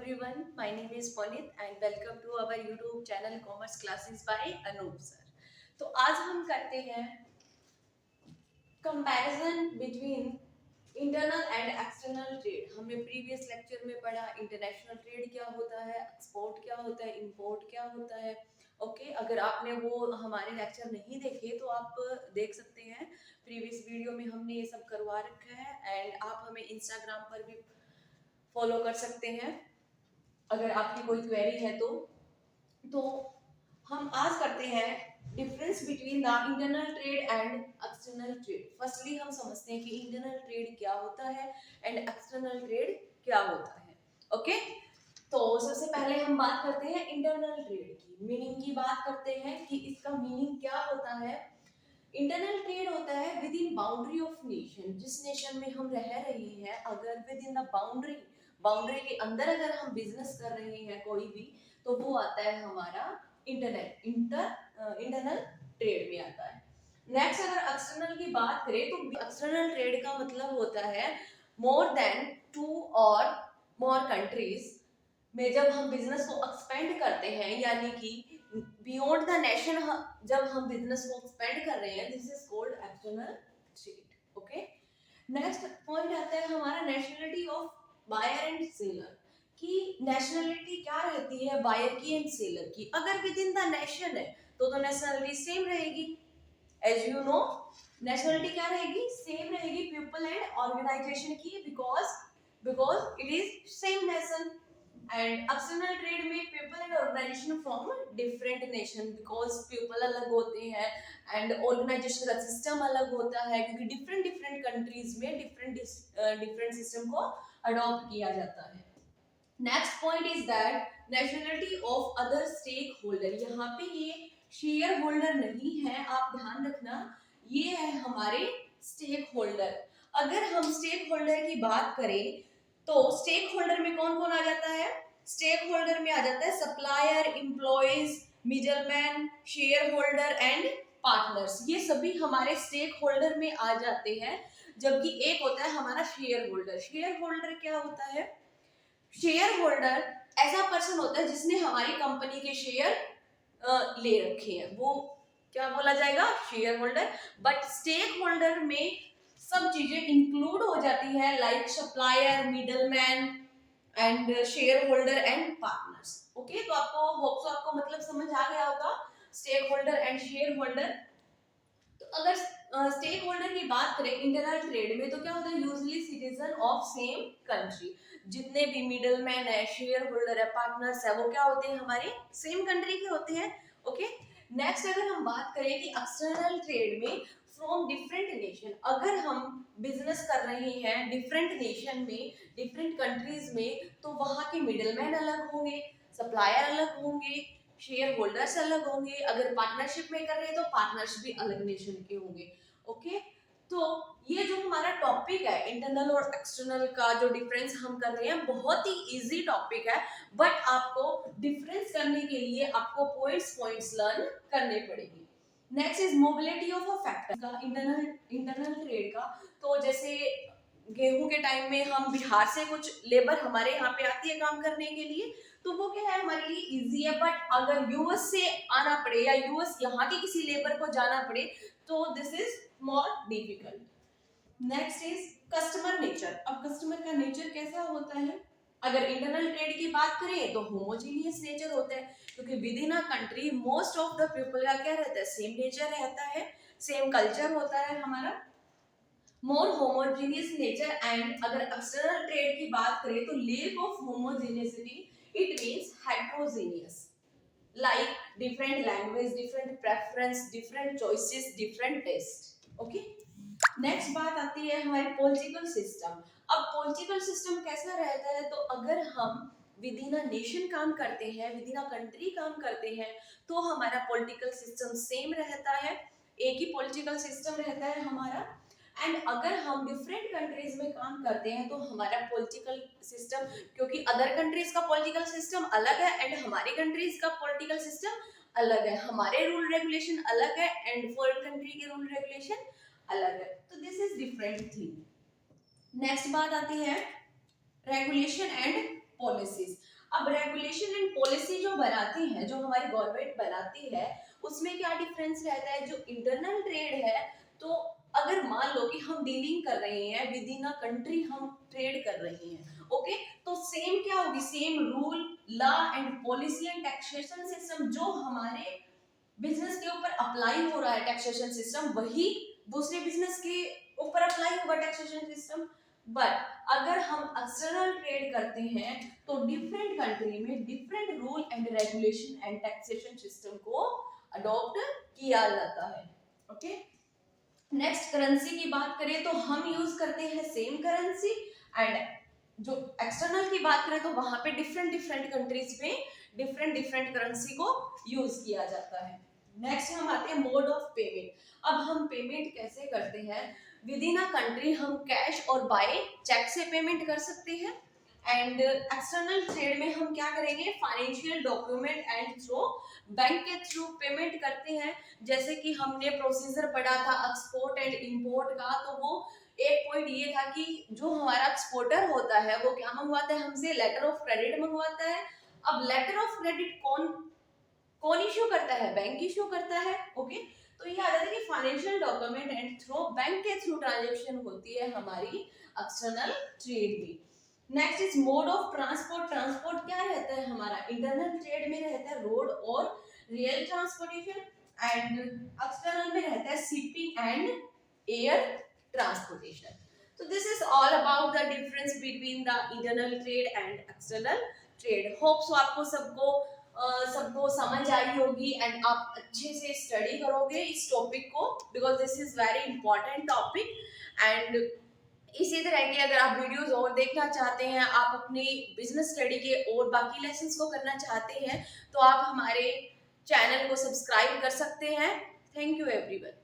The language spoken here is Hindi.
everyone, my name is Punit and welcome to our YouTube channel Commerce Classes by Anup sir. तो आज हम करते हैं comparison between internal and external trade. हमने प्रीवियस लेक्चर में पढ़ा इंटरनेशनल ट्रेड क्या होता है, एक्सपोर्ट क्या होता है, इंपोर्ट क्या होता है। ओके, अगर आपने वो हमारे लेक्चर नहीं देखे तो आप देख सकते हैं। प्रीवियस वीडियो में हमने ये सब करवा रखा है एंड आप हमें इंस्टाग्राम पर भी फॉलो कर सकते हैं अगर आपकी कोई क्वेरी है तो हम आज करते हैं difference between the internal trade and external trade. Firstly हम समझते हैं कि इंटरनल ट्रेड क्या होता है एंड एक्सटर्नल ट्रेड क्या होता है। ओके, तो सबसे पहले हम बात करते हैं इंटरनल ट्रेड की, मीनिंग की बात करते हैं कि इसका मीनिंग क्या होता है। इंटरनल ट्रेड होता है with in boundary of nation, जिस नेशन में हम रह रहे हैं अगर विद इन द बाउंड्री के अंदर अगर हम बिजनेस कर रहे हैं कोई भी, तो वो आता है हमारा इंटरनल ट्रेड में आता है। नेक्स्ट अगर एक्सटर्नल की बात करें तो एक्सटर्नल ट्रेड का मतलब होता है मोर देन 2 और मोर कंट्रीज में जब हम बिजनेस को एक्सपेंड करते हैं, यानी कि बियॉन्ड द नेशन जब हम बिजनेस को एक्सपेंड कर रहे हैं, this is called external trade. Okay, next point आता है हमारा nationality of buyer and seller की। नेशनलिटी क्या रहती है बायर की एंड सेलर की। अगर विद इन द नेशन है तो नेशनलिटी सेम रहेगी। एज यू नो नेशनलिटी क्या रहेगी, सेम रहेगी पीपल एंड ऑर्गेनाइजेशन की, because it is same nation. And external trade में people and organisation from different nation, because people अलग होते हैं एंड ऑर्गेनाइजेशन का सिस्टम अलग होता है, क्योंकि डिफरेंट कंट्रीज में डिफरेंट सिस्टम को अडॉप्ट किया जाता है। Next point is that nationality of other stake holder. यहाँ पे ये शेयर होल्डर नहीं है, आप ध्यान रखना, ये है हमारे स्टेक होल्डर। अगर हम स्टेक होल्डर की बात करें तो स्टेक होल्डर में कौन कौन आ जाता है। स्टेक होल्डर में आ जाता है supplier, employees, middleman, share holder and partners. ये सभी हमारे स्टेक होल्डर में आ जाते हैं। जबकि एक होता है हमारा शेयर होल्डर। शेयर होल्डर क्या होता है, शेयर होल्डर ऐसा पर्सन होता है जिसने हमारी कंपनी के शेयर ले रखे हैं, वो क्या बोला जाएगा, share holder. But stake holder में सब चीजें इंक्लूड हो जाती है, like supplier, middleman and share holder and partners. Okay, तो आपको होप सो आपको मतलब समझ आ गया होगा stake holder and share holder. तो अगर स्टेक होल्डर की बात करें इंटरनल ट्रेड में तो क्या होता है, usually citizen of same country. जितने भी मिडलमैन है, शेयर होल्डर है, पार्टनर्स है, वो क्या होते हैं, हमारे सेम कंट्री के होते हैं। ओके, नेक्स्ट अगर हम बात करें कि एक्सटर्नल ट्रेड में फ्रॉम डिफरेंट नेशन, अगर हम बिजनेस कर रहे हैं डिफरेंट नेशन में, डिफरेंट कंट्रीज में, तो वहाँ के मिडलमैन अलग होंगे, सप्लायर अलग होंगे, शेयर होल्डर्स अलग होंगे। अगर पार्टनरशिप में कर रहे हैं तो पार्टनर्स भी अलग नेशन के होंगे। ओके, तो ये जो हमारा टॉपिक है इंटरनल और एक्सटर्नल का जो डिफरेंस हम कर रहे हैं, बहुत ही इजी टॉपिक है, बट आपको डिफरेंस करने के लिए आपको पॉइंट्स लर्न करने पड़ेंगे। Next is mobility of a factor का, इंटरनल ट्रेड का। तो जैसे गेहूं के टाइम में हम बिहार से कुछ लेबर हमारे यहाँ पे आती है काम करने के लिए, तो वो क्या है हमारे लिए इजी है। बट अगर यूएस से आना पड़े या यूएस यहाँ के किसी लेबर को जाना पड़े तो this is more difficult. Next is customer nature. अब कस्टमर का नेचर कैसा होता है, अगर इंटरनल ट्रेड की बात करें तो होमोजीनियस नेचर होता है, क्योंकि with in a country most of the people का क्या रहता है, सेम नेचर रहता है, सेम कल्चर होता है हमारा, मोर होमोजीनियस नेचर। एंड अगर एक्सटर्नल ट्रेड की बात करें तो lack of homogeneity, it means heterogeneous, like different language, different preference, different choices, different taste. Okay, next बात आती है हमारे पॉलिटिकल सिस्टम। अब पॉलिटिकल सिस्टम कैसा रहता है, तो अगर हम विद इन अ नेशन काम करते हैं, विद इन अ कंट्री काम करते हैं, तो हमारा पॉलिटिकल सिस्टम सेम रहता है, एक ही पॉलिटिकल सिस्टम रहता है हमारा। एंड अगर हम डिफरेंट कंट्रीज में काम करते हैं तो हमारा पॉलिटिकल सिस्टम, क्योंकि अदर कंट्रीज का पॉलिटिकल सिस्टम अलग है एंड हमारी कंट्रीज का पॉलिटिकल सिस्टम अलग है, हमारे रूल रेगुलेशन अलग है एंड फॉरेन कंट्री के रूल रेगुलेशन अलग है, तो this is different thing. Next बात आती है रेगुलेशन एंड पॉलिसीज। अब रेगुलेशन एंड पॉलिसी जो बनाती है, जो हमारी गवर्नमेंट बनाती है, उसमें क्या डिफरेंस रहता है? जो इंटरनल ट्रेड है, तो अगर मान लो कि हम डीलिंग कर रहे हैं विद इन अ कंट्री, हम ट्रेड कर रहे हैं, ओके, तो सेम क्या होगी? Same rule, law and policy and taxation system जो हमारे बिजनेस के ऊपर अप्लाई हो रहा है, टैक्सेशन सिस्टम, वही दूसरे बिजनेस के ऊपर अप्लाई होगा टैक्सेशन सिस्टम। बट अगर हम एक्सटर्नल ट्रेड करते हैं तो डिफरेंट कंट्री में different rule and regulation and taxation system को अडॉप्ट किया जाता है। ओके, नेक्स्ट करेंसी की बात करें तो हम यूज करते हैं सेम करेंसी, एंड जो एक्सटर्नल की बात करें तो वहां पे डिफरेंट डिफरेंट कंट्रीज में डिफरेंट डिफरेंट करेंसी को यूज किया जाता है। नेक्स्ट हम आते हैं मोड ऑफ पेमेंट। अब हम पेमेंट कैसे करते हैं? विद इन अ कंट्री हम कैश और बाय चेक से पेमेंट कर सकते हैं, एंड एक्सटर्नल ट्रेड में हम क्या करेंगे? Financial document and through bank के थ्रू पेमेंट करते हैं। जैसे कि हमने प्रोसीजर पढ़ा था एक्सपोर्ट एंड इंपोर्ट का, तो वो एक पॉइंट ये था कि जो हमारा एक्सपोर्टर होता है वो क्या मंगवाता है हमसे? लेटर ऑफ क्रेडिट मंगवाता है। अब लेटर ऑफ क्रेडिट कौन कौन इश्यू करता है? बैंक इश्यू करता है। ओके, तो ये आ जाता है कि financial document and through bank के थ्रू ट्रांजेक्शन होती है हमारी एक्सटर्नल ट्रेड में। Next is mode of transport. Transport क्या रहता है हमारा? इंटरनल ट्रेड में रहता है रोड और रेल ट्रांसपोर्टेशन, एंड एक्सटर्नल में रहता है shipping and air transportation. So this is all about the difference between the internal trade and external trade. Hope so आपको सबको समझ आई होगी एंड आप अच्छे से स्टडी करोगे इस टॉपिक को, because this is very important topic. And इसी तरह की अगर आप वीडियोस और देखना चाहते हैं, आप अपनी बिजनेस स्टडी के और बाकी लेसन्स को करना चाहते हैं, तो आप हमारे चैनल को सब्सक्राइब कर सकते हैं। Thank you everyone.